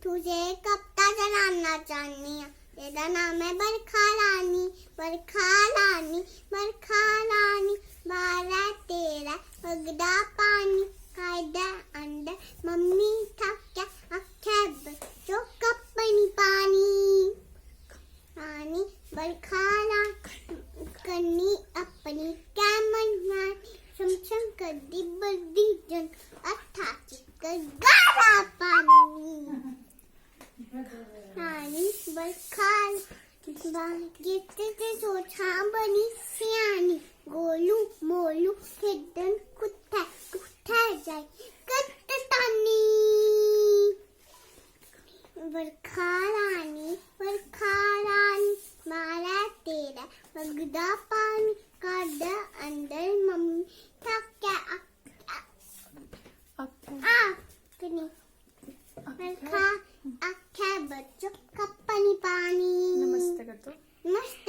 तुझे कपड़ा चलाना चाहनी है। तेरा नाम है बरखा रानी, बरखा रानी, बरखा रानी। बारा तेरा पगड़ा पानी, कायदा अंडर मम्मी था क्या अखे बच्चों कपनी पानी। रानी बरखा रानी करनी अपनी कैमन रानी, समसम कर दी बड़ी जन अठा चिकर गारा पानी। रानी बरखा गिरते सोचा बनी सियानी, गोलू मोलू खेदन कुत्ता कुत्ता जाए कटतानी। बरखा रानी मारा तेरा पगड़ा पानी, कादा अंदर मम्मी था क्या अपनी बरखा आखे बच्चों कपनी पानी। नमस्ते कर दो। नमस्ते।